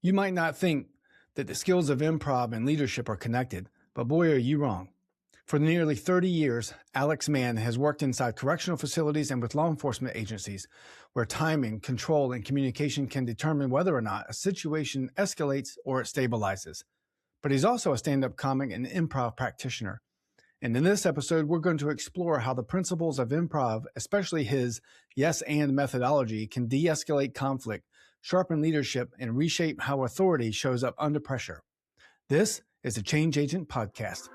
You might not think that the skills of improv and leadership are connected, but boy, are you wrong. For nearly 30 years, Alex Mann has worked inside correctional facilities and with law enforcement agencies, where timing, control, and communication can determine whether or not a situation escalates or it stabilizes. But he's also a stand-up comic and improv practitioner. And in this episode, we're going to explore how the principles of improv, especially his yes and methodology, can de-escalate conflict, sharpen leadership, and reshape how authority shows up under pressure. This is the Change Agent Podcast.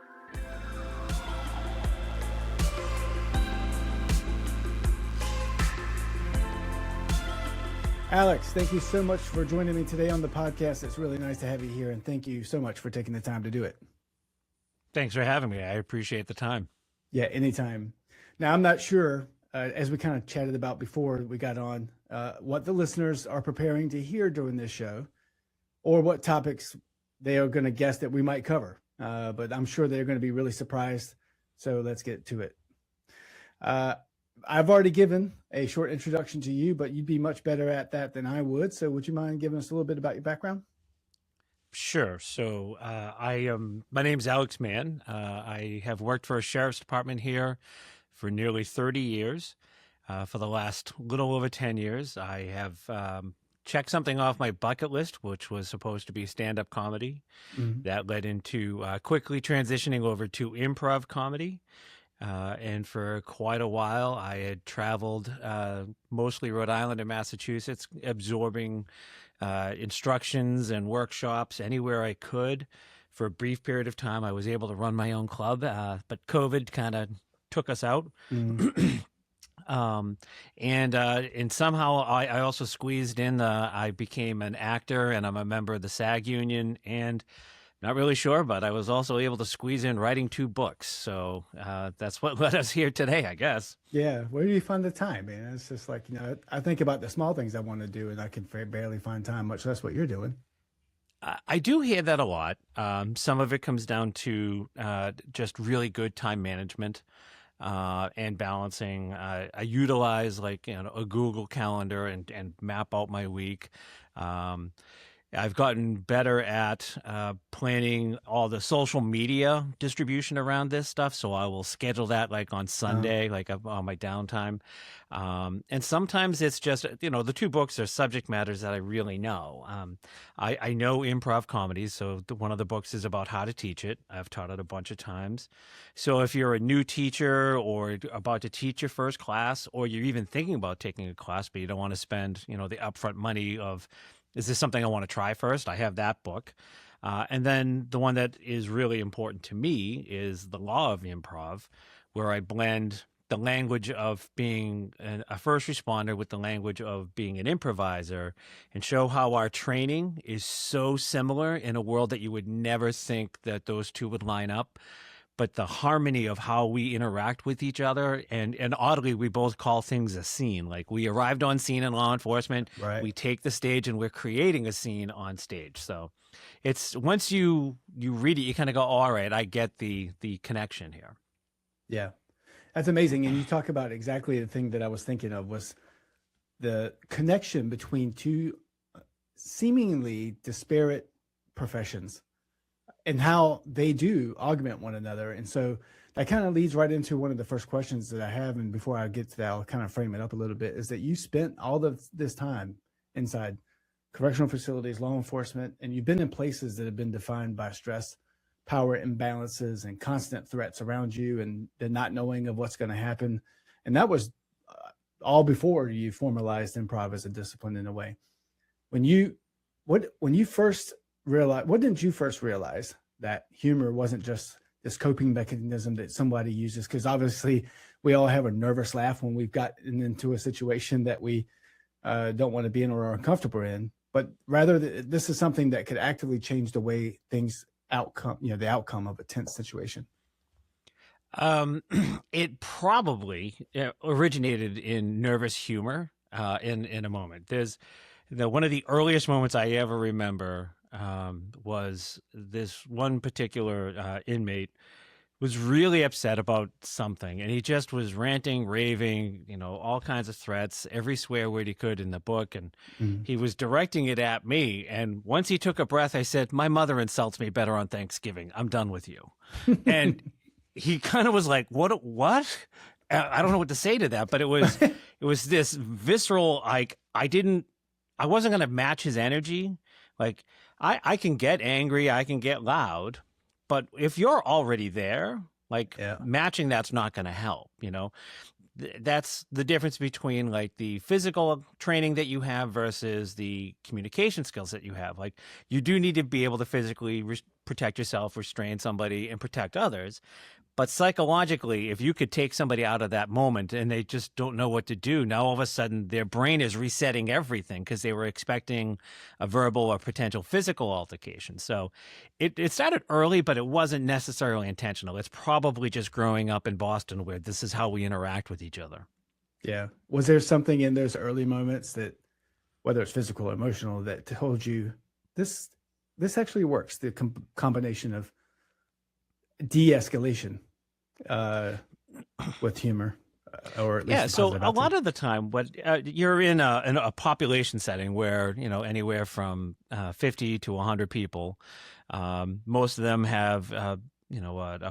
Alex, thank you so much for joining me today on the podcast. It's really nice to have you here, and thank you so much for taking the time to do it. Thanks for having me. I appreciate the time. Yeah, anytime. Now, I'm not sure, as we kind of chatted about before we got on, what the listeners are preparing to hear during this show or what topics they are going to guess that we might cover. But I'm sure they're going to be really surprised. So let's get to it. I've already given a short introduction to you, but you'd be much better at that than I would. So would you mind giving us a little bit about your background? Sure. So my name's Alex Mann. I have worked for a sheriff's department here for nearly 30 years. For the last little over 10 years, I have checked something off my bucket list, which was supposed to be stand-up comedy. Mm-hmm. That led into quickly transitioning over to improv comedy. And for quite a while, I had traveled mostly Rhode Island and Massachusetts, absorbing instructions and workshops anywhere I could. For a brief period of time, I was able to run my own club, but COVID kind of took us out. Mm. And somehow I also squeezed in I became an actor, and I'm a member of the SAG union, and not really sure, but I was also able to squeeze in writing 2 books. So that's what led us here today, I guess. Yeah. Where do you find the time, man? It's just like, I think about the small things I want to do and I can barely find time, much less what you're doing. I do hear that a lot. Some of it comes down to just really good time management and balancing. I utilize a Google Calendar and map out my week. I've gotten better at planning all the social media distribution around this stuff. So I will schedule that on Sunday, on my downtime. And sometimes it's just, the 2 books are subject matters that I really know. I know improv comedies. So one of the books is about how to teach it. I've taught it a bunch of times. So if you're a new teacher or about to teach your first class, or you're even thinking about taking a class, but you don't want to spend, the upfront money of, is this something I want to try first? I have that book. And then the one that is really important to me is The Law of Improv, where I blend the language of being a first responder with the language of being an improviser, and show how our training is so similar in a world that you would never think that those 2 would line up. But the harmony of how we interact with each other, and oddly, we both call things a scene. Like, we arrived on scene in law enforcement, right. We take the stage and we're creating a scene on stage. So it's, once you read it, you kind of go, oh, all right, I get the connection here. Yeah, that's amazing. And you talk about exactly the thing that I was thinking of, was the connection between 2 seemingly disparate professions and how they do augment one another. And so that kind of leads right into one of the first questions that I have. And before I get to that, I'll kind of frame it up a little bit, is that you spent all of this time inside correctional facilities, law enforcement, and you've been in places that have been defined by stress, power imbalances, and constant threats around you, and the not knowing of what's going to happen. And that was all before you formalized improv as a discipline in a way. When you first realize, what did you first realize that humor wasn't just this coping mechanism that somebody uses? Because obviously we all have a nervous laugh when we've gotten into a situation that we don't want to be in or are uncomfortable in, but rather this is something that could actively change the way things the outcome of a tense situation. It probably originated in nervous humor in a moment. There's one of the earliest moments I ever remember was this one particular inmate was really upset about something, and he just was ranting, raving, all kinds of threats, every swear word he could in the book, and Mm. he was directing it at me. And once he took a breath, I said, "My mother insults me better on Thanksgiving. I'm done with you." And he kind of was like, "What? What?" I don't know what to say to that, but it was this visceral, like, I wasn't going to match his energy. Like, I can get angry, I can get loud, but if you're already there, like, Yeah. matching that's not going to help, That's the difference between, like, the physical training that you have versus the communication skills that you have. Like, you do need to be able to physically protect yourself, restrain somebody, and protect others. But psychologically, if you could take somebody out of that moment and they just don't know what to do, now all of a sudden their brain is resetting everything because they were expecting a verbal or potential physical altercation. So it started early, but it wasn't necessarily intentional. It's probably just growing up in Boston where this is how we interact with each other. Yeah. Was there something in those early moments that, whether it's physical or emotional, that told you this actually works? The combination of de-escalation with humor, or at least Yeah, a so positive a lot outcome. of the time, you're in a population setting where anywhere from 50 to 100 people. Most of them have a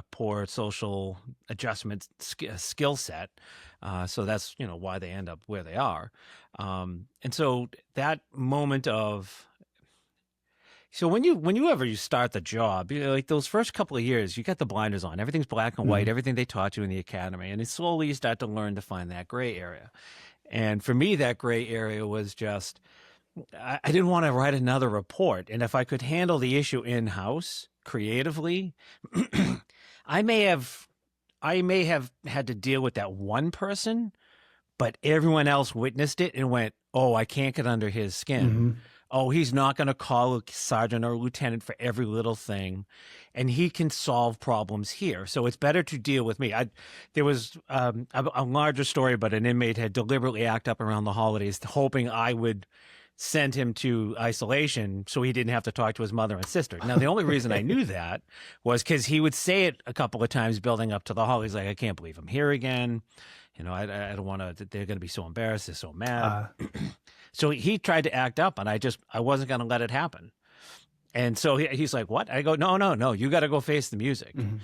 poor social adjustment skill set, so that's why they end up where they are. And so that moment of So whenever you start the job, like those first couple of years, you got the blinders on. Everything's black and white, Mhm. everything they taught you in the academy. And then slowly you start to learn to find that gray area. And for me, that gray area was just, I didn't want to write another report. And if I could handle the issue in-house creatively, I may have had to deal with that one person, but everyone else witnessed it and went, "Oh, I can't get under his skin. Mhm. Oh, he's not going to call a sergeant or lieutenant for every little thing, and he can solve problems here. So it's better to deal with me." There was a larger story, but an inmate had deliberately act up around the holidays, hoping I would send him to isolation so he didn't have to talk to his mother and sister. Now, the only reason I knew that was because he would say it a couple of times building up to the holidays, like, "I can't believe I'm here again. I don't want to, they're going to be so embarrassed. They're so mad." So he tried to act up, and I wasn't going to let it happen. And so he's like, "What?" I go, No. You got to go face the music." Mhm.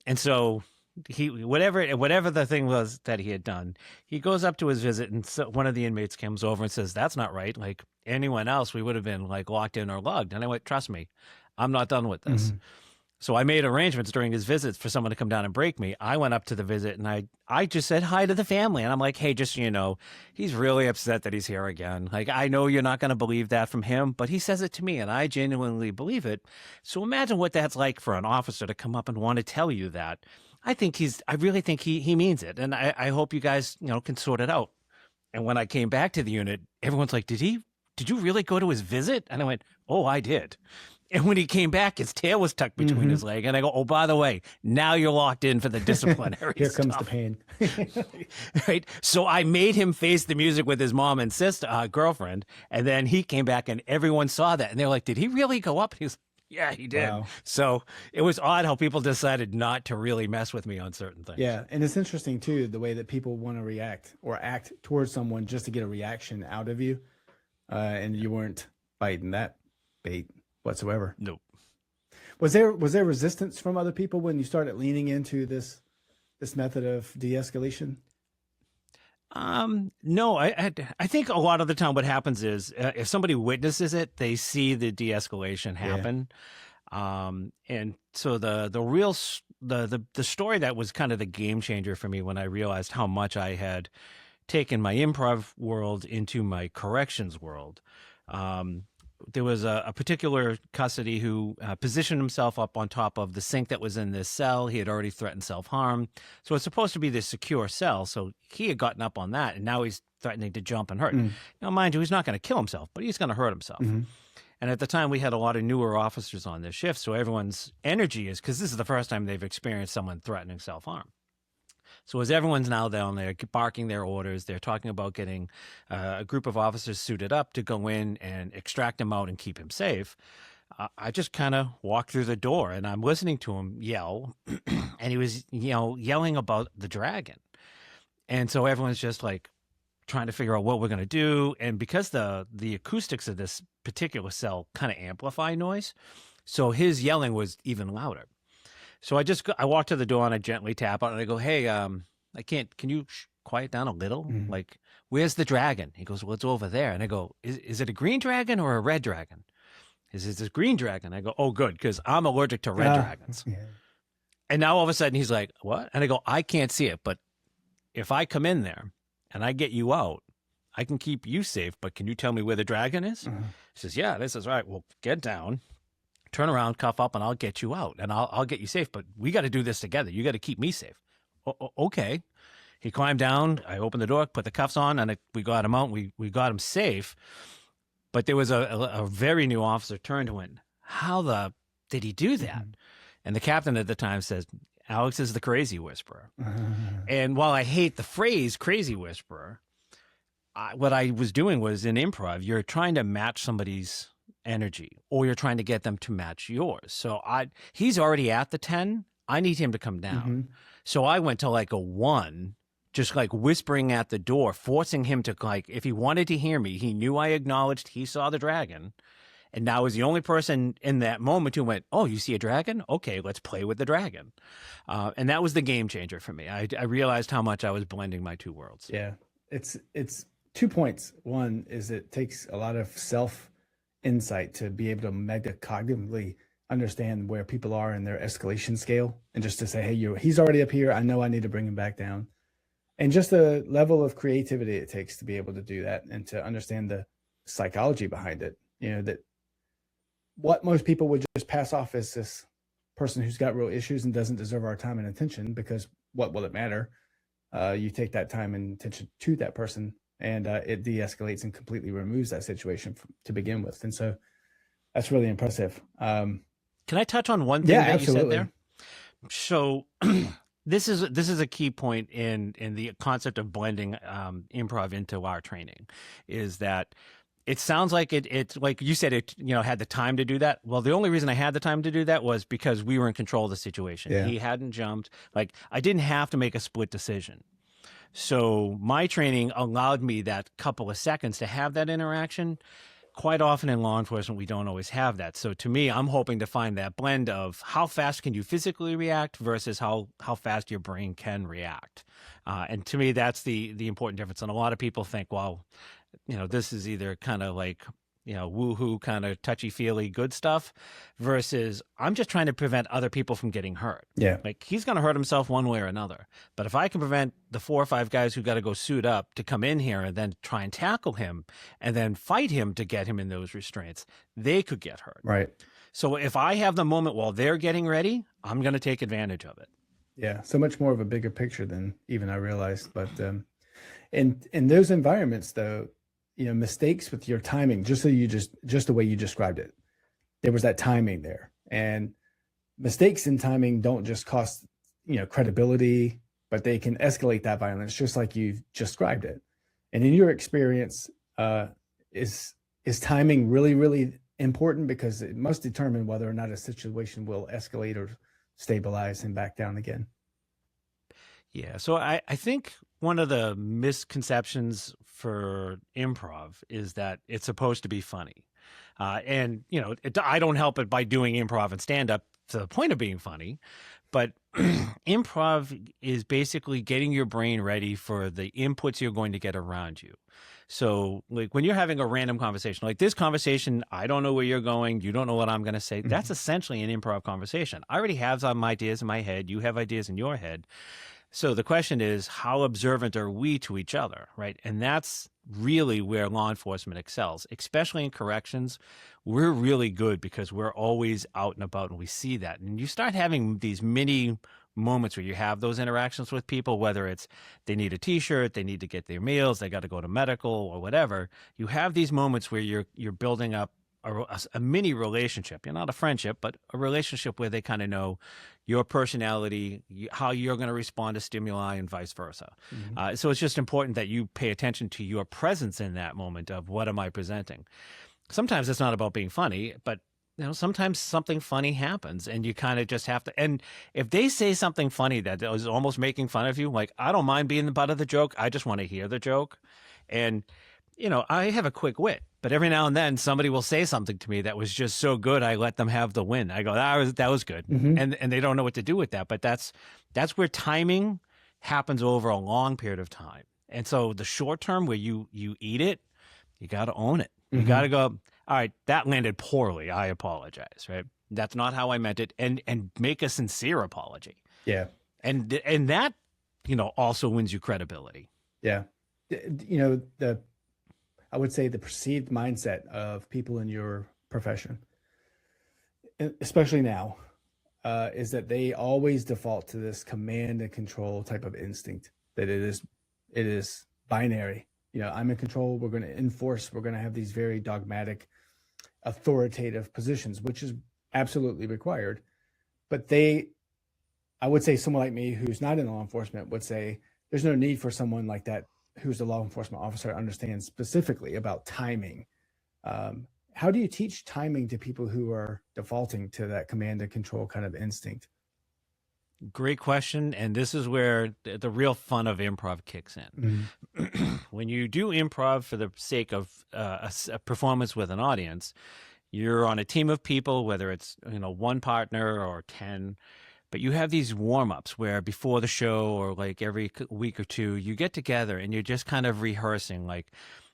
And so whatever the thing was that he had done, he goes up to his visit, and so one of the inmates comes over and says, "That's not right. Like anyone else, we would have been like locked in or lugged." And I went, "Trust me, I'm not done with this." Mhm. So I made arrangements during his visits for someone to come down and break me. I went up to the visit and I just said hi to the family. And I'm like, "Hey, just so you know, he's really upset that he's here again. Like, I know you're not going to believe that from him, but he says it to me and I genuinely believe it. So imagine what that's like for an officer to come up and want to tell you that. I really think he means it. And I hope you guys, can sort it out." And when I came back to the unit, everyone's like, did you really go to his visit?" And I went, "Oh, I did." And when he came back, his tail was tucked between his leg. And I go, "Oh, by the way, now you're locked in for the disciplinary Here comes the stuff." pain. Right? So I made him face the music with his mom and sister, girlfriend. And then he came back and everyone saw that. And they're like, "Did he really go up?" He's, "Yeah, he did." Wow. So it was odd how people decided not to really mess with me on certain things. Yeah, and it's interesting too the way that people want to react or act towards someone just to get a reaction out of you, and you weren't biting that bait whatsoever. Nope. Was there resistance from other people when you started leaning into this method of de-escalation? No, I think a lot of the time what happens is if somebody witnesses it, they see the de-escalation happen. And so the story that was kind of the game changer for me when I realized how much I had taken my improv world into my corrections world. There was a particular custody who positioned himself up on top of the sink that was in this cell. He had already threatened self-harm. So it's supposed to be this secure cell. So he had gotten up on that, and now he's threatening to jump and hurt. Now, mind you, he's not going to kill himself, but he's going to hurt himself. And at the time, we had a lot of newer officers on this shift. So everyone's energy is, because this is the first time they've experienced someone threatening self-harm. So as everyone's now down there barking their orders, they're talking about getting a group of officers suited up to go in and extract him out and keep him safe. I just kind of walked through the door and I'm listening to him yell, and he was, yelling about the dragon. And so everyone's just like trying to figure out what we're going to do. And because the acoustics of this particular cell kind of amplify noise, so his yelling was even louder. So I walk to the door and I gently tap on it and I go, hey, can you quiet down a little? Mhm. Like, where's the dragon? He goes, well, it's over there. And I go, is it a green dragon or a red dragon? He says, it's a green dragon. I go, oh, good, because I'm allergic to red dragons. Yeah. And now all of a sudden he's like, what? And I go, I can't see it, but if I come in there and I get you out, I can keep you safe, but can you tell me where the dragon is? Uh-huh. He says, yeah, this is right. Well, get down, turn around, cuff up, and I'll get you out, and I'll get you safe, but we got to do this together. You got to keep me safe. Okay. He climbed down. I opened the door, put the cuffs on, and we got him out. We got him safe. But there was a very new officer turned and went, how did he do that? Mm-hmm. And the captain at the time says, Alex is the crazy whisperer. Uh-huh. And while I hate the phrase crazy whisperer, what I was doing was in improv, you're trying to match somebody's energy or you're trying to get them to match yours. So he's already at the 10. I need him to come down. Mm-hmm. So I went to like a 1, just like whispering at the door, forcing him to, like, if he wanted to hear me, he knew I acknowledged he saw the dragon. And now was the only person in that moment who went, oh, you see a dragon? Okay, let's play with the dragon. And that was the game changer for me. I realized how much I was blending my two worlds. Yeah. It's 2 points. One is it takes a lot of self insight to be able to metacognitively understand where people are in their escalation scale, and just to say, hey, he's already up here. I know I need to bring him back down. And just the level of creativity it takes to be able to do that and to understand the psychology behind it. That what most people would just pass off as this person who's got real issues and doesn't deserve our time and attention, because what will it matter? You take that time and attention to that person, and it de-escalates and completely removes that situation to begin with. And so that's really impressive. Can I touch on one thing that absolutely. you said there? So this is a key point in the concept of blending improv into our training, is that it sounds like it's like you said, it had the time to do that. Well, the only reason I had the time to do that was because we were in control of the situation. Yeah. He hadn't jumped. Like, I didn't have to make a split decision. So my training allowed me that couple of seconds to have that interaction. Quite often in law enforcement, we don't always have that. So to me, I'm hoping to find that blend of how fast can you physically react versus how fast your brain can react. And to me, that's the important difference. And a lot of people think, well, this is either kind of like, woo-hoo kind of touchy-feely good stuff versus I'm just trying to prevent other people from getting hurt. Yeah. Like, he's going to hurt himself one way or another. But if I can prevent the 4 or 5 guys who got to go suit up to come in here and then try and tackle him and then fight him to get him in those restraints, they could get hurt. Right. So if I have the moment while they're getting ready, I'm going to take advantage of it. Yeah. So much more of a bigger picture than even I realized. But in those environments, though, mistakes with your timing, just the way you described it, there was that timing there, and mistakes in timing don't just cost, credibility, but they can escalate that violence, just like you've described it. And in your experience, is timing really, really important, because it must determine whether or not a situation will escalate or stabilize and back down again. Yeah. So I think one of the misconceptions for improv is that it's supposed to be funny. And, I don't help it by doing improv and stand up to the point of being funny. But improv is basically getting your brain ready for the inputs you're going to get around you. So, like, when you're having a random conversation, like this conversation, I don't know where you're going, you don't know what I'm going to say. Mm-hmm. That's essentially an improv conversation. I already have some ideas in my head. You have ideas in your head. So the question is, how observant are we to each other, right? And that's really where law enforcement excels, especially in corrections. We're really good because we're always out and about, and we see that. And you start having these mini moments where you have those interactions with people, whether it's they need a T-shirt, they need to get their meals, they got to go to medical or whatever. You have these moments where you're building up a mini relationship. You're not a friendship, but a relationship where they kind of know your personality, how you're going to respond to stimuli, and vice versa. Mm-hmm. So it's just important that you pay attention to your presence in that moment of what am I presenting. Sometimes it's not about being funny, but sometimes something funny happens and you kind of just have to. And if they say something funny that is almost making fun of you, like, I don't mind being the butt of the joke. I just want to hear the joke. And, I have a quick wit, but every now and then somebody will say something to me that was just so good. I let them have the win. I go, that was good. And they don't know what to do with that. But that's where timing happens over a long period of time. And so the short term where you eat it, you got to own it. You got to go, all right, that landed poorly. I apologize, right? That's not how I meant it. And make a sincere apology. Yeah. And that, also wins you credibility. Yeah. I would say the perceived mindset of people in your profession, especially now, is that they always default to this command and control type of instinct, that it is binary. I'm in control. We're going to enforce. We're going to have these very dogmatic, authoritative positions, which is absolutely required. But I would say someone like me who's not in law enforcement would say there's no need for someone like that who's a law enforcement officer to understand specifically about timing. How do you teach timing to people who are defaulting to that command and control kind of instinct? Great question. And this is where the real fun of improv kicks in. When you do improv for the sake of a performance with an audience, you're on a team of people, whether it's one partner or 10, but you have these warm-ups where before the show or like every week or two, you get together and you're just kind of rehearsing, like,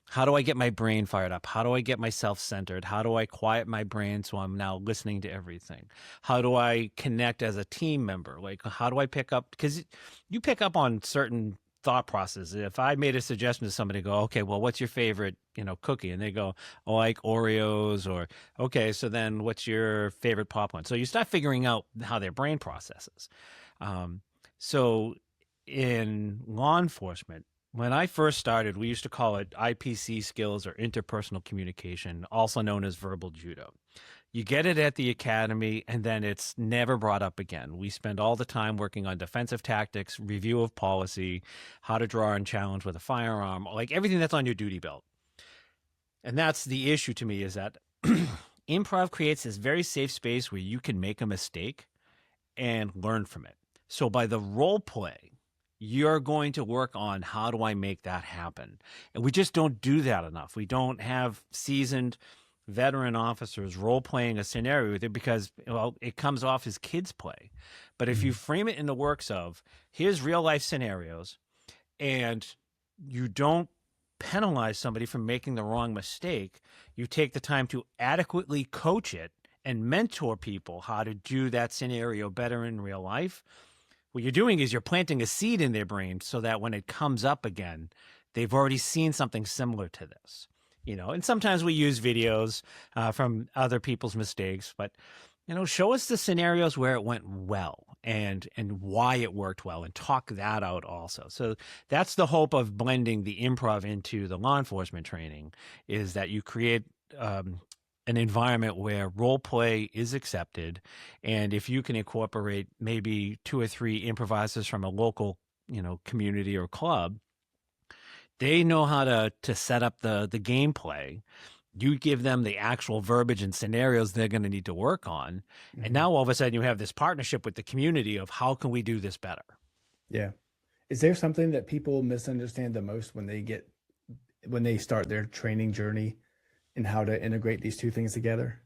how do I get my brain fired up? How do I get myself centered? How do I quiet my brain so I'm now listening to everything? How do I connect as a team member? Like, how do I pick up? Because you pick up on certain thought processes. If I made a suggestion to somebody, go, okay, well, what's your favorite, cookie? And they go, oh, I like Oreos, or, okay, so then what's your favorite popcorn? So you start figuring out how their brain processes. So in law enforcement, when I first started, we used to call it IPC skills, or interpersonal communication, also known as verbal judo. You get it at the academy, and then it's never brought up again. We spend all the time working on defensive tactics, review of policy, how to draw and challenge with a firearm, like everything that's on your duty belt. And that's the issue to me, is that improv creates this very safe space where you can make a mistake and learn from it. So by the role play, you're going to work on, how do I make that happen? And we just don't do that enough. We don't have seasoned veteran officers role-playing a scenario with it, because, it comes off as kids play. But if you frame it in the works of, here's real-life scenarios, and you don't penalize somebody for making the wrong mistake, you take the time to adequately coach it and mentor people how to do that scenario better in real life, what you're doing is you're planting a seed in their brain so that when it comes up again, they've already seen something similar to this. And sometimes we use videos from other people's mistakes, but, show us the scenarios where it went well and why it worked well, and talk that out also. So that's the hope of blending the improv into the law enforcement training, is that you create an environment where role play is accepted. And if you can incorporate maybe 2 or 3 improvisers from a local, community or club, they know how to set up the gameplay. You give them the actual verbiage and scenarios they're going to need to work on. And now all of a sudden you have this partnership with the community of, how can we do this better? Yeah. Is there something that people misunderstand the most when they start their training journey, and how to integrate these two things together?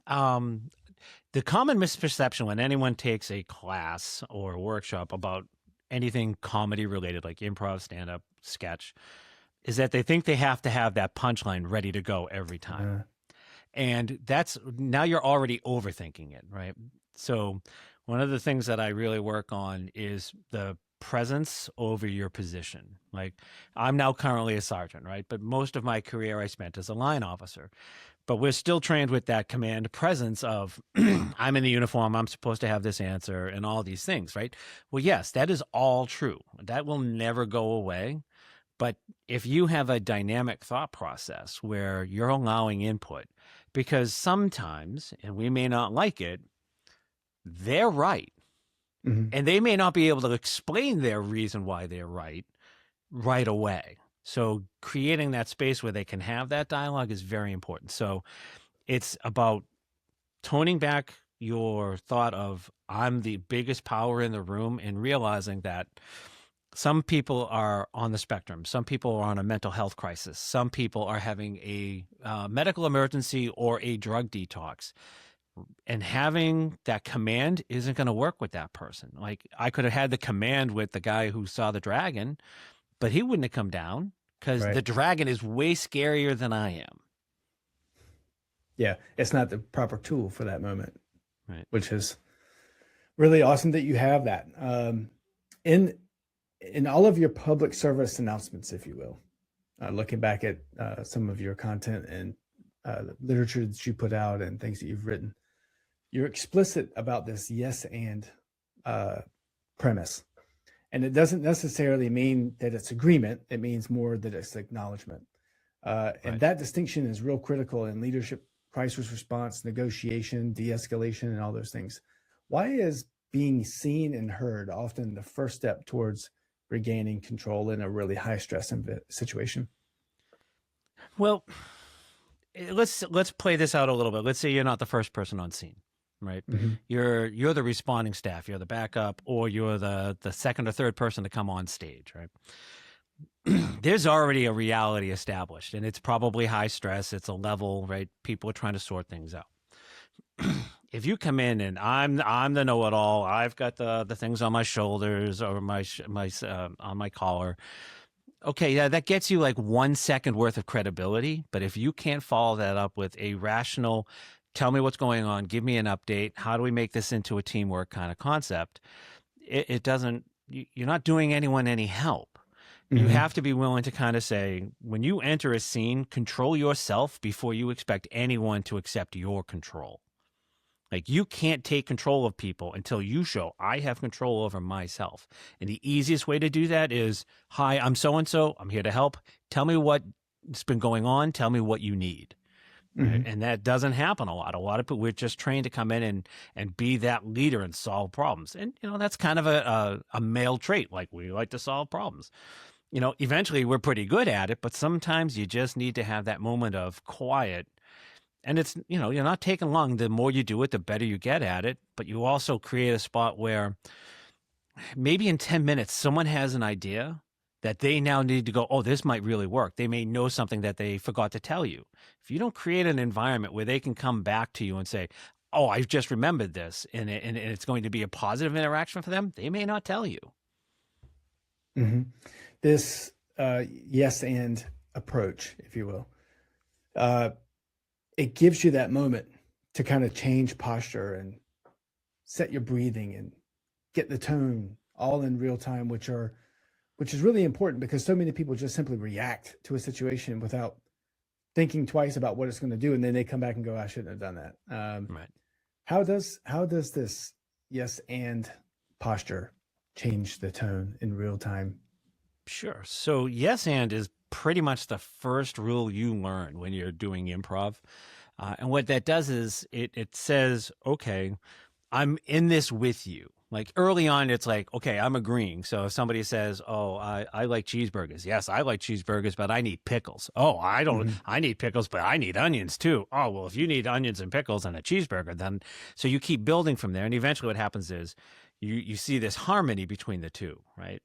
The common misperception when anyone takes a class or a workshop about anything comedy related, like improv, stand-up, sketch, is that they think they have to have that punchline ready to go every time. And now you're already overthinking it, right? So one of the things that I really work on is the presence over your position. Like, I'm now currently a sergeant, right? But most of my career I spent as a line officer. But we're still trained with that command presence of, I'm in the uniform, I'm supposed to have this answer, and all these things, right? Well, yes, that is all true. That will never go away. But if you have a dynamic thought process where you're allowing input, because sometimes, and we may not like it, they're right. And they may not be able to explain their reason why they're right away. So creating that space where they can have that dialogue is very important. So It's about toning back your thought of I'm the biggest power in the room and realizing that some people are on the spectrum. Some people are on a mental health crisis. Some people are having a medical emergency or a drug detox. And having that command isn't going to work with that person. Like I could have had the command with the guy who saw the dragon, but he wouldn't have come down because Right. the dragon is way scarier than I am. Yeah. It's not the proper tool for that moment, Right. which is really awesome that you have that. In all of your public service announcements, if you will, looking back at some of your content and literature that you put out and things that you've written, you're explicit about this yes and premise. And it doesn't necessarily mean that it's agreement. It means more that it's acknowledgement. And Right. that distinction is real critical in leadership, crisis response, negotiation, de-escalation, and all those things. Why is being seen and heard often the first step towards regaining control in a really high stress situation? Well, let's play this out a little bit. Let's say you're not the first person on scene, right? Mm-hmm. You're the responding staff, you're the backup, or you're the second or third person to come on stage, right? There's already a reality established, and it's probably high stress. It's a level, right? People are trying to sort things out. If you come in and I'm the know-it-all, I've got the things on my shoulders or my on my collar. Okay, yeah, that gets you like 1 second worth of credibility. But if you can't follow that up with a rational, tell me what's going on, give me an update, how do we make this into a teamwork kind of concept? It doesn't. You're not doing anyone any help. You Mm-hmm. have to be willing to kind of say, when you enter a scene, control yourself before you expect anyone to accept your control. Like you can't take control of people until you show I have control over myself. And the easiest way to do that is, hi, I'm so-and-so. I'm here to help. Tell me what's been going on. Tell me what you need. Mm-hmm. Right? And that doesn't happen a lot. A lot of people, we're just trained to come in and be that leader and solve problems. And, that's kind of a male trait. Like we like to solve problems. Eventually we're pretty good at it, but sometimes you just need to have that moment of quiet. And it's, you're not taking long. The more you do it, the better you get at it. But you also create a spot where maybe in 10 minutes, someone has an idea that they now need to go, oh, this might really work. They may know something that they forgot to tell you. If you don't create an environment where they can come back to you and say, oh, I've just remembered this, and it's going to be a positive interaction for them, they may not tell you. Mm-hmm. This yes and approach, if you will, it gives you that moment to kind of change posture and set your breathing and get the tone all in real time, which is really important because so many people just simply react to a situation without thinking twice about what it's going to do, and then they come back and go, I shouldn't have done that. Right. How does this yes and posture change the tone in real time? Sure. So yes and is pretty much the first rule you learn when you're doing improv. And what that does is it says, okay, I'm in this with you. Like early on, it's like, okay, I'm agreeing. So if somebody says, oh, I like cheeseburgers. Yes, I like cheeseburgers, but I need pickles. Oh, I don't, I need pickles, but I need onions too. Oh, well, if you need onions and pickles and a cheeseburger, then, so you keep building from there. And eventually what happens is you see this harmony between the two, right?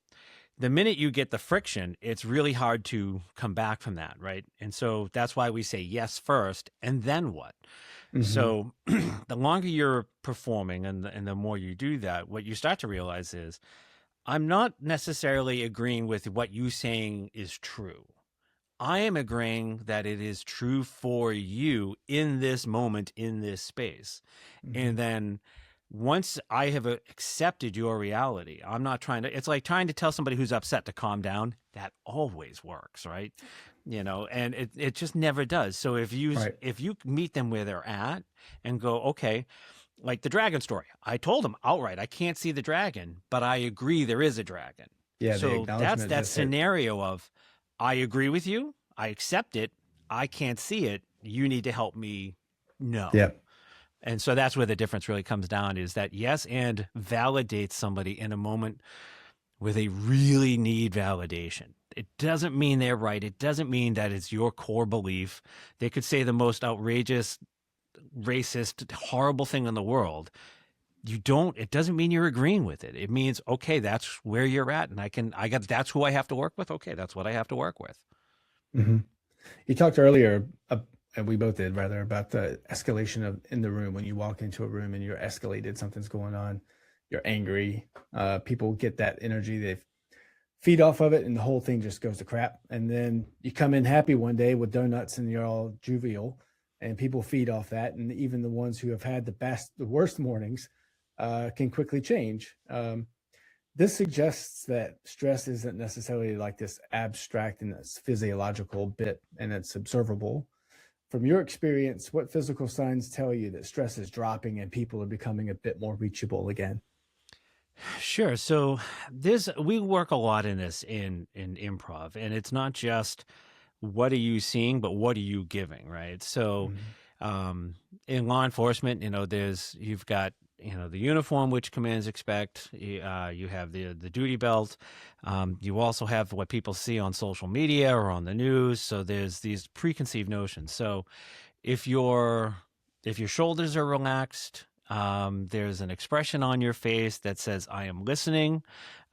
The minute you get the friction, it's really hard to come back from that, right? And so that's why we say yes first, and then what? Mm-hmm. So the longer you're performing and the more you do that, what you start to realize is, I'm not necessarily agreeing with what you saying is true. I am agreeing that it is true for you in this moment, in this space. Mm-hmm. And then once I have accepted your reality, I'm not trying to, it's like trying to tell somebody who's upset to calm down. That always works, right? And it just never does. So if you meet them where they're at and go, okay, like the dragon story, I told them outright, I can't see the dragon, but I agree there is a dragon. Yeah. So that's that scenario of, I agree with you, I accept it, I can't see it, you need to help me know. Yeah. And so that's where the difference really comes down, is that yes and validates somebody in a moment where they really need validation. It doesn't mean they're right. It doesn't mean that it's your core belief. They could say the most outrageous racist, horrible thing in the world, it doesn't mean you're agreeing with it. It means, okay, that's where you're at. And that's who I have to work with. Okay, that's what I have to work with. Hmm. You talked earlier, and we both did rather, about the escalation of in the room. When you walk into a room and you're escalated, something's going on, you're angry. People get that energy, they feed off of it, and the whole thing just goes to crap. And then you come in happy one day with donuts and you're all jovial, and people feed off that. And even the ones who have had the worst mornings can quickly change. This suggests that stress isn't necessarily like this abstract and this physiological bit, and it's observable. From your experience, what physical signs tell you that stress is dropping and people are becoming a bit more reachable again? Sure. So we work a lot in this in improv, and it's not just what are you seeing, but what are you giving, right? So Mhm. in law enforcement, you've got, the uniform, which commands expect. You have the duty belt. You also have what people see on social media or on the news. So there's these preconceived notions. So if your shoulders are relaxed, there's an expression on your face that says, I am listening.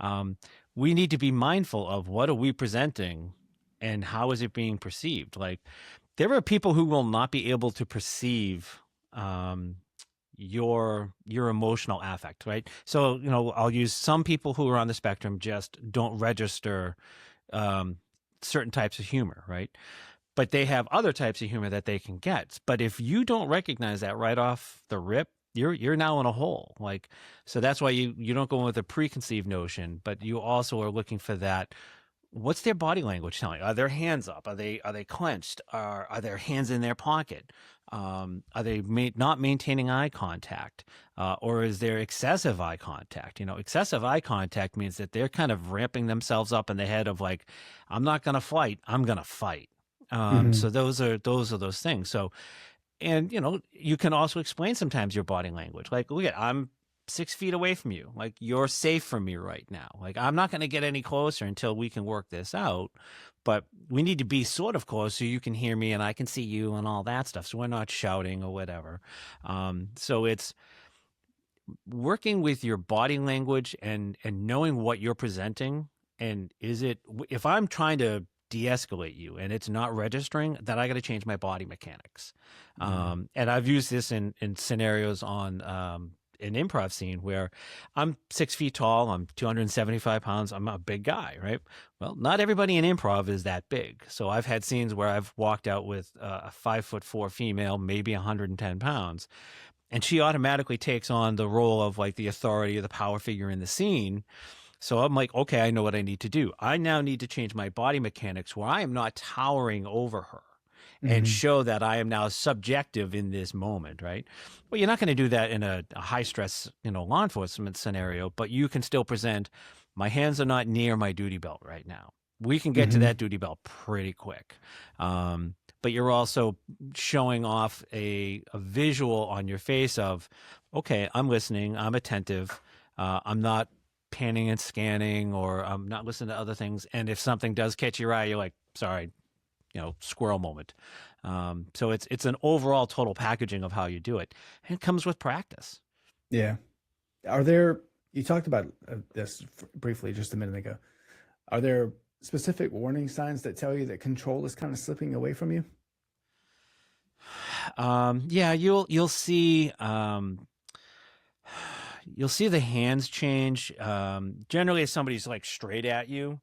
Um, we need to be mindful of what are we presenting and how is it being perceived. Like, there are people who will not be able to perceive your emotional affect, right? So, I'll use some people who are on the spectrum just don't register um, certain types of humor, right? But they have other types of humor that they can get. But if you don't recognize that right off the rip, you're now in a hole. Like, so that's why you don't go in with a preconceived notion, but you also are looking for that. What's their body language telling? Are their hands up? Are they clenched? Are their hands in their pocket? Are they not maintaining eye contact? Or is there excessive eye contact? Excessive eye contact means that they're kind of ramping themselves up in the head of like, I'm not going to fight. I'm going to fight. So Mhm. those things. So, and you can also explain sometimes your body language. Like, look I'm 6 feet away from you. Like, you're safe from me right now. Like, I'm not going to get any closer until we can work this out. But we need to be sort of close so you can hear me and I can see you and all that stuff. So we're not shouting or whatever. So it's working with your body language and knowing what you're presenting. And if I'm trying to de-escalate you and it's not registering, then I got to change my body mechanics. Mhm. And I've used this in scenarios on an improv scene where I'm 6 feet tall, I'm 275 pounds, I'm a big guy, right? Well, not everybody in improv is that big. So I've had scenes where I've walked out with a 5'4" female, maybe 110 pounds, and she automatically takes on the role of like the authority or the power figure in the scene. So I'm like, okay, I know what I need to do. I now need to change my body mechanics where I am not towering over her and Mhm. show that I am now subjective in this moment, right? Well, you're not going to do that in a high stress, law enforcement scenario, but you can still present, my hands are not near my duty belt right now. We can get to Mhm. that duty belt pretty quick. But you're also showing off a visual on your face of, okay, I'm listening, I'm attentive, I'm not panning and scanning, or I'm not listening to other things. And if something does catch your eye, you're like, sorry, squirrel moment. So it's an overall total packaging of how you do it, and it comes with practice. Yeah. Are there, you talked about this briefly just a minute ago. Are there specific warning signs that tell you that control is kind of slipping away from you? Yeah, you'll see the hands change. Generally, if somebody's like straight at you,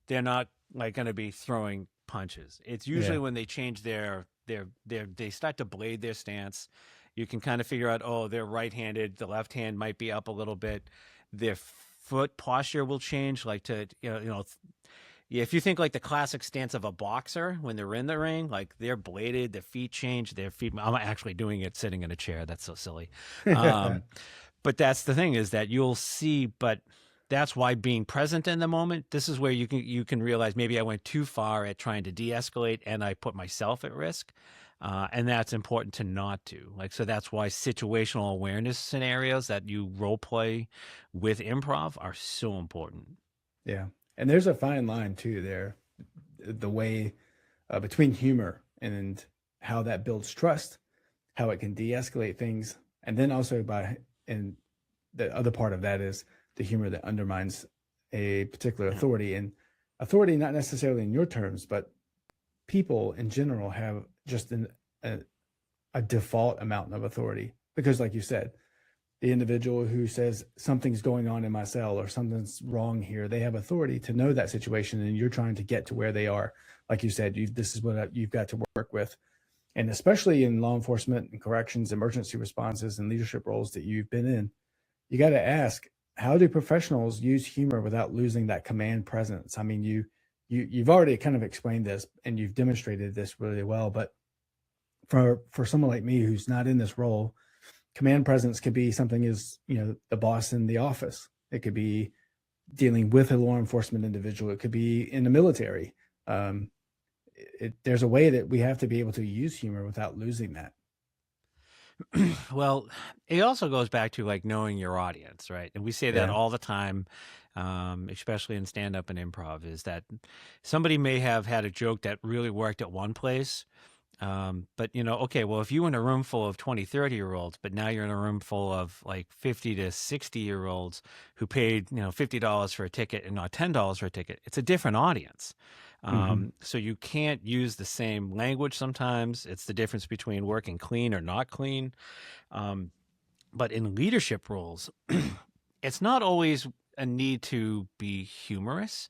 they're not like going to be throwing punches. It's usually Yeah. when they change they start to blade their stance. You can kind of figure out, oh, they're right-handed. The left hand might be up a little bit. Their foot posture will change, like to yeah, if you think like the classic stance of a boxer when they're in the ring, like they're bladed, their feet change, their feet. I'm actually doing it sitting in a chair. That's so silly. Um, but that's the thing, is that you'll see, but that's why being present in the moment, this is where you can realize maybe I went too far at trying to de-escalate and I put myself at risk. And that's important to not do. Like, so that's why situational awareness scenarios that you role play with improv are so important. Yeah. And there's a fine line too there, the way between humor and how that builds trust how it can de-escalate things, and then also and the other part of that is the humor that undermines a particular Yeah. authority. And authority, not necessarily in your terms, but people in general have just a, a default amount of authority because, like you said, the individual who says something's going on in my cell or something's wrong here, they have authority to know that situation, and you're trying to get to where they are. Like you said, this is what you've got to work with. And especially in law enforcement and corrections, emergency responses, and leadership roles that you've been in, you got to ask, how do professionals use humor without losing that command presence? I mean, you've already kind of explained this and you've demonstrated this really well, but for someone like me who's not in this role, command presence could be something as, the boss in the office. It could be dealing with a law enforcement individual. It could be in the military. There's a way that we have to be able to use humor without losing that. Well, it also goes back to like knowing your audience, right? And we say that Yeah. all the time, especially in stand up and improv, is that somebody may have had a joke that really worked at one place. But okay, well, if you were in a room full of 20, 30-year-olds, but now you're in a room full of like 50 to 60-year-olds who paid, $50 for a ticket and not $10 for a ticket, it's a different audience. Mm-hmm. So you can't use the same language sometimes. It's the difference between working clean or not clean. But in leadership roles, it's not always a need to be humorous,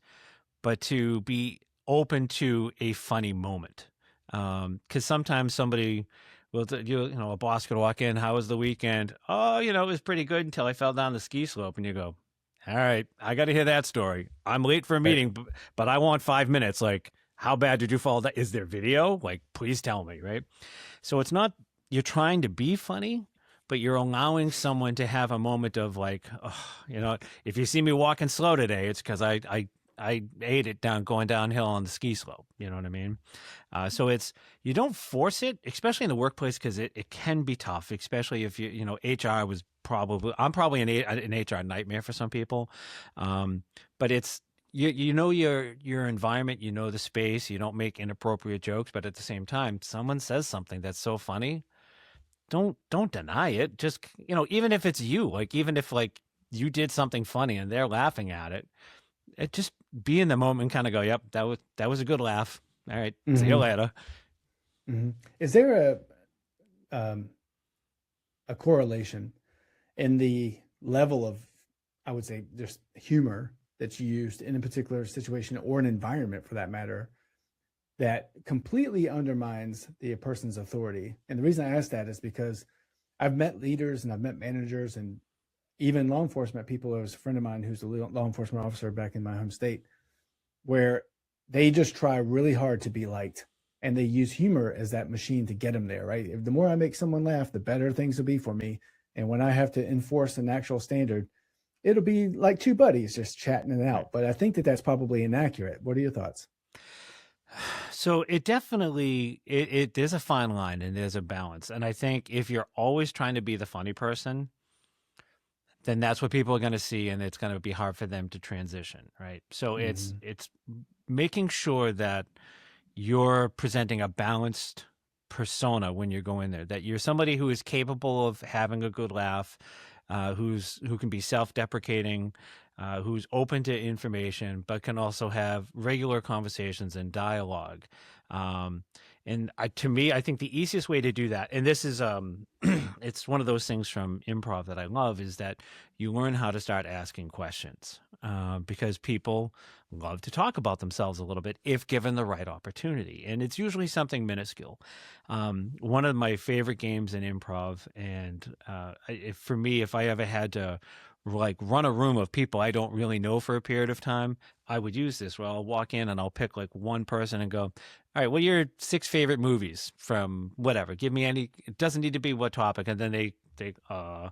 but to be open to a funny moment. Because sometimes somebody will, a boss could walk in, how was the weekend? Oh, it was pretty good until I fell down the ski slope. And you go, all right, I got to hear that story. I'm late for a Right. meeting, but I want 5 minutes. Like, how bad did you fall down? Is there video? Like, please tell me, right? So it's not, you're trying to be funny, but you're allowing someone to have a moment of like, oh, if you see me walking slow today, it's because I ate it going downhill on the ski slope. You know what I mean? So you don't force it, especially in the workplace, because it can be tough, especially if HR I'm probably an HR nightmare for some people. But it's, you know your environment, the space, you don't make inappropriate jokes, but at the same time, someone says something that's so funny, don't deny it. Just, even if it's you, like even if like you did something funny and they're laughing at it just be in the moment and kind of go, yep, that was a good laugh. All right, see you Mm-hmm. later. Mm-hmm. Is there a correlation in the level of, I would say, just humor that's used in a particular situation or an environment for that matter that completely undermines the person's authority? And the reason I ask that is because I've met leaders and I've met managers and even law enforcement people. There was a friend of mine who's a law enforcement officer back in my home state, where they just try really hard to be liked, and they use humor as that machine to get them there, right? If the more I make someone laugh, the better things will be for me. And when I have to enforce an actual standard, it'll be like two buddies just chatting it Right. out. But I think that that's probably inaccurate. What are your thoughts? So it definitely there's a fine line and there's a balance. And I think if you're always trying to be the funny person, then that's what people are going to see, and it's going to be hard for them to transition, right? So it's Mm-hmm. it's making sure that you're presenting a balanced persona when you go in there, that you're somebody who is capable of having a good laugh, who can be self-deprecating, who's open to information, but can also have regular conversations and dialogue. Um, and to me, I think the easiest way to do that, and this is, it's one of those things from improv that I love, is that you learn how to start asking questions, because people love to talk about themselves a little bit if given the right opportunity. And it's usually something minuscule. One of my favorite games in improv, and for me, if I ever had to like run a room of people I don't really know for a period of time, I would use this where I'll walk in and I'll pick like one person and go, all right, what are your 6 favorite movies from whatever? Give me any, it doesn't need to be what topic. And then so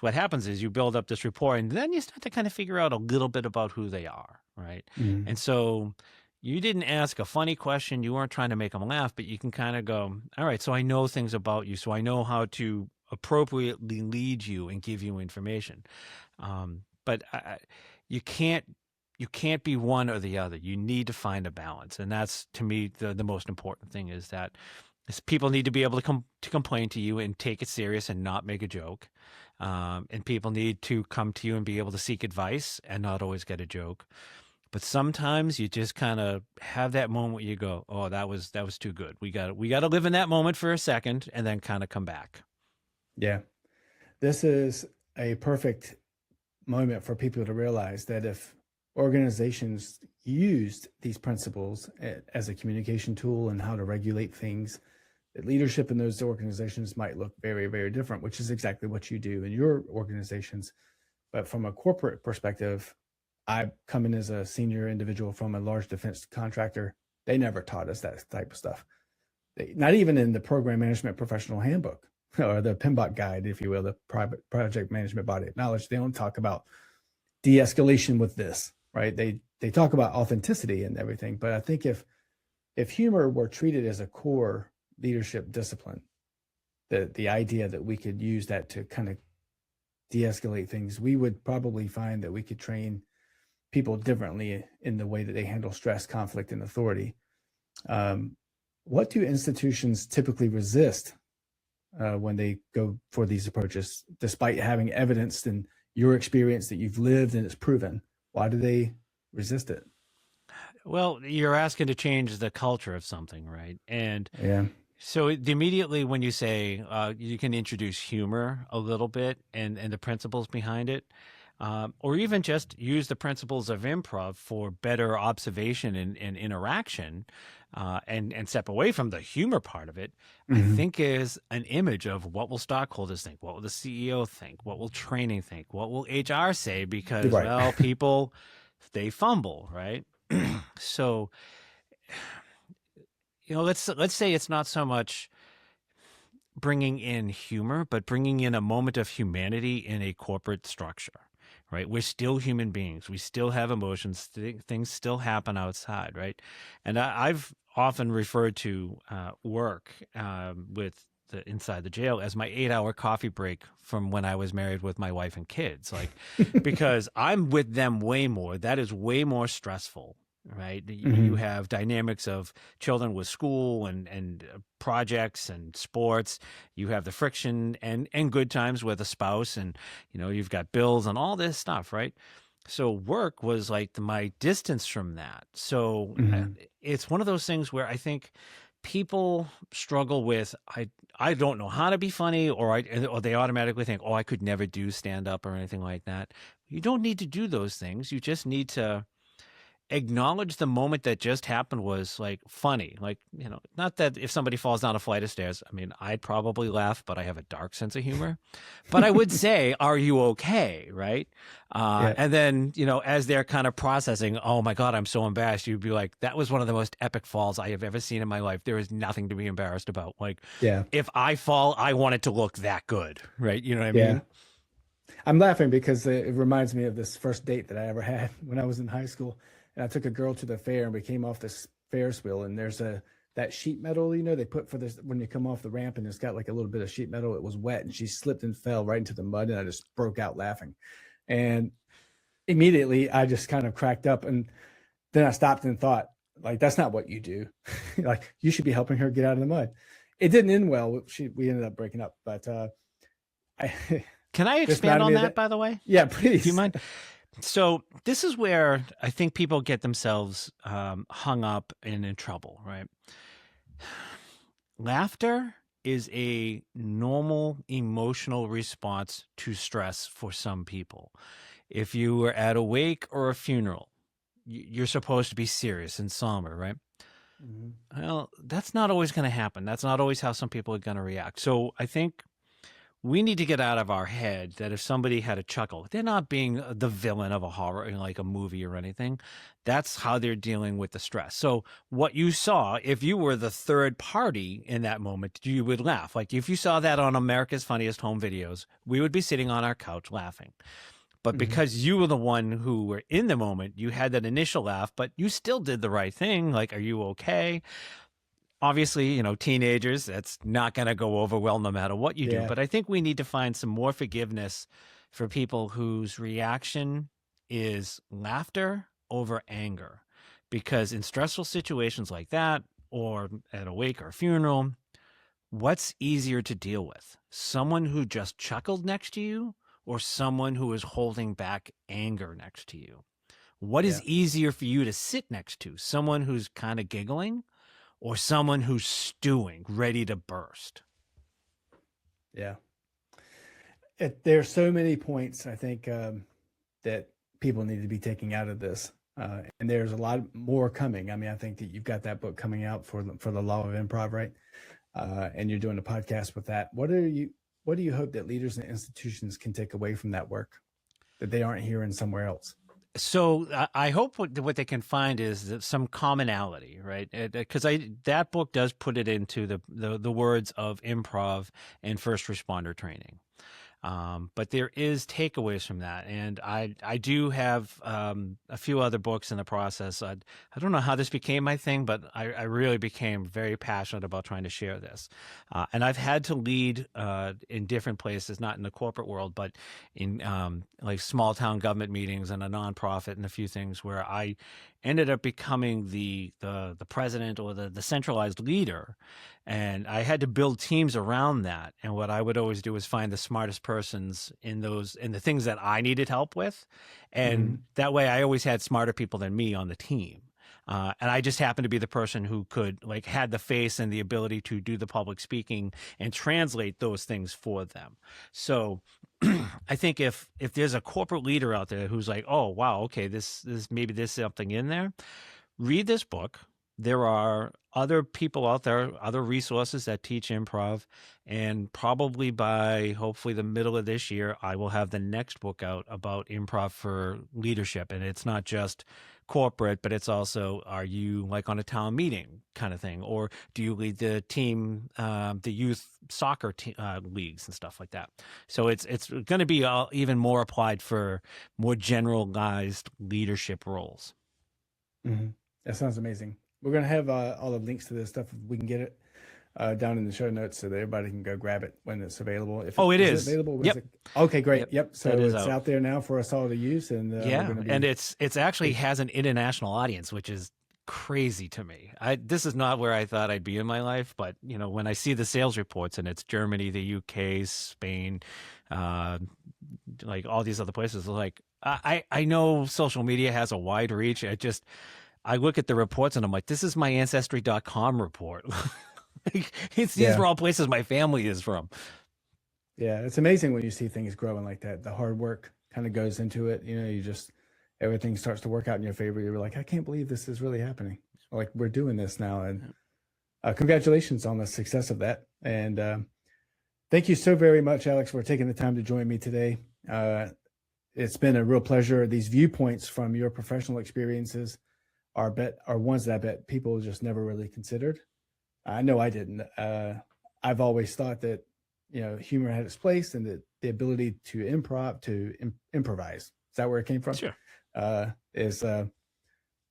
what happens is you build up this rapport, and then you start to kind of figure out a little bit about who they are, right? Mm-hmm. And so you didn't ask a funny question. You weren't trying to make them laugh, but you can kind of go, all right, so I know things about you. So I know how to appropriately lead you and give you information. But you can't be one or the other. You need to find a balance. And that's, to me, the most important thing is that People need to be able to complain to you and take it serious and not make a joke. And people need to come to you and be able to seek advice and not always get a joke. But sometimes you just kind of have that moment where you go, "Oh, that was too good. We got to live in that moment for a second and then kind of come back." Yeah. This is a perfect moment for people to realize that if organizations used these principles as a communication tool and how to regulate things, that leadership in those organizations might look very, very different, which is exactly what you do in your organizations. But from a corporate perspective, I come in as a senior individual from a large defense contractor. They never taught us that type of stuff. Not even in the program management professional handbook or the PMBOK guide, if you will, the private project management body of knowledge. They don't talk about de-escalation with this, right? They talk about authenticity and everything. But I think if humor were treated as a core leadership discipline, the idea that we could use that to kind of de-escalate things, we would probably find that we could train people differently in the way that they handle stress, conflict, and authority. What do institutions typically resist when they go for these approaches, despite having evidence in your experience that you've lived and it's proven? Why do they resist it? Well, you're asking to change the culture of something, right? And Yeah. so immediately when you say you can introduce humor a little bit and the principles behind it, or even just use the principles of improv for better observation and interaction, and step away from the humor part of it, I think is an image of what will stockholders think, what will the CEO think, what will training think, what will HR say, because, Right. well, people, they fumble, right? So, let's say it's not so much bringing in humor, but bringing in a moment of humanity in a corporate structure, right? We're still human beings. We still have emotions. Things still happen outside, right? And I've often referred to work with inside the jail as my 8-hour coffee break from when I was married with my wife and kids, like, because I'm with them way more. That is way more stressful. Right. You have dynamics of children with school and projects and sports. You have the friction and good times with a spouse, and, you've got bills and all this stuff. Right. So work was like my distance from that. So it's one of those things where I think people struggle with, I don't know how to be funny, or they automatically think, oh, I could never do stand up or anything like that. You don't need to do those things. You just need to acknowledge the moment that just happened was like funny. Like, not that if somebody falls down a flight of stairs, I mean, I'd probably laugh, but I have a dark sense of humor. But I would say, are you okay? Right. Yeah. And then, as they're kind of processing, oh my God, I'm so embarrassed. You'd be like, that was one of the most epic falls I have ever seen in my life. There is nothing to be embarrassed about. Like, Yeah. if I fall, I want it to look that good. Right. You know what I Yeah. mean? I'm laughing because it reminds me of this first date that I ever had when I was in high school. And I took a girl to the fair and we came off this Ferris wheel, and there's that sheet metal, they put for this when you come off the ramp, and it's got like a little bit of sheet metal. It was wet and she slipped and fell right into the mud, and I just broke out laughing. And immediately I just kind of cracked up, and then I stopped and thought, like, that's not what you do. Like, you should be helping her get out of the mud. It didn't end well. We ended up breaking up, but Can I expand on that, by the way? Yeah, please. Do you mind? So this is where I think people get themselves hung up and in trouble, right? Laughter is a normal emotional response to stress for some people. If you were at a wake or a funeral, you're supposed to be serious and somber, right? Well, that's not always going to happen. That's not always how some people are going to react. So I think we need to get out of our head that if somebody had a chuckle, they're not being the villain of a horror, like a movie or anything. That's how they're dealing with the stress. So what you saw, if you were the third party in that moment, you would laugh. Like if you saw that on America's Funniest Home Videos, we would be sitting on our couch laughing. But because you were the one who were in the moment, you had that initial laugh, but you still did the right thing. Like, are you okay? Obviously, teenagers, that's not going to go over well no matter what you do. But I think we need to find some more forgiveness for people whose reaction is laughter over anger. Because in stressful situations like that, or at a wake or a funeral, what's easier to deal with? Someone who just chuckled next to you or someone who is holding back anger next to you? What is Yeah. easier for you to sit next to? Someone who's kind of giggling or someone who's stewing, ready to burst? Yeah. There's so many points, I think, that people need to be taking out of this. And there's a lot more coming. I mean, I think that you've got that book coming out for the Law of Improv, right? And you're doing a podcast with that. What do you hope that leaders and institutions can take away from that work that they aren't hearing somewhere else? So I hope what they can find is some commonality, right? Because that book does put it into the words of improv and first responder training. But there is takeaways from that. And I do have a few other books in the process. I don't know how this became my thing, but I really became very passionate about trying to share this. And I've had to lead in different places, not in the corporate world, but in like small town government meetings and a nonprofit and a few things where I ended up becoming the president or the centralized leader. And I had to build teams around that. And what I would always do is find the smartest persons in the things that I needed help with. And that way I always had smarter people than me on the team. And I just happened to be the person who had the face and the ability to do the public speaking and translate those things for them. So I think if there's a corporate leader out there who's like, oh, wow, okay, this maybe there's something in there, read this book. There are other people out there, other resources that teach improv. And probably by hopefully the middle of this year, I will have the next book out about improv for leadership. And it's not just corporate, but it's also, are you like on a town meeting kind of thing? Or do you lead the team, the youth soccer leagues and stuff like that? So it's going to be even more applied for more generalized leadership roles. Mm-hmm. That sounds amazing. We're going to have all the links to this stuff. If we can get it down in the show notes so that everybody can go grab it when it's available. It is available? Yep. Okay, great. Yep. So it's out. Out there now for us all to use. And and it's actually has an international audience, which is crazy to me. This is not where I thought I'd be in my life, but when I see the sales reports and it's Germany, the UK, Spain, like all these other places, like I know social media has a wide reach. I look at the reports and I'm like, this is my ancestry.com report. These are all places my family is from. Yeah, it's amazing when you see things growing like that. The hard work kind of goes into it. Everything starts to work out in your favor. You're like, I can't believe this is really happening. Like, we're doing this now. And congratulations on the success of that. And thank you so very much, Alex, for taking the time to join me today. It's been a real pleasure. These viewpoints from your professional experiences are ones that I bet people just never really considered. I know I didn't. I've always thought that, humor had its place and that the ability to improvise. Is that where it came from? Sure.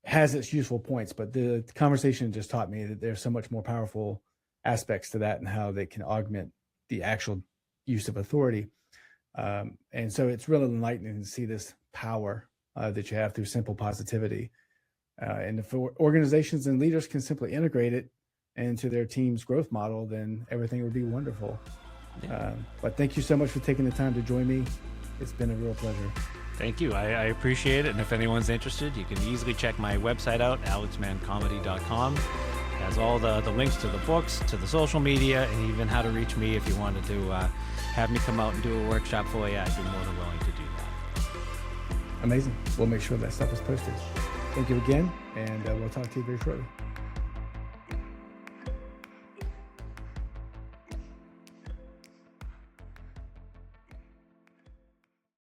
Has its useful points, but the conversation just taught me that there's so much more powerful aspects to that and how they can augment the actual use of authority. And so it's really enlightening to see this power that you have through simple positivity. And if organizations and leaders can simply integrate it into their team's growth model, then everything would be wonderful. Yeah. But thank you so much for taking the time to join me. It's been a real pleasure. Thank you. I appreciate it. And if anyone's interested, you can easily check my website out, alexmanncomedy.com. It has all the links to the books, to the social media, and even how to reach me if you wanted to have me come out and do a workshop for you. I'd be more than willing to do that. Amazing. We'll make sure that stuff is posted. Thank you again, and we'll talk to you very shortly.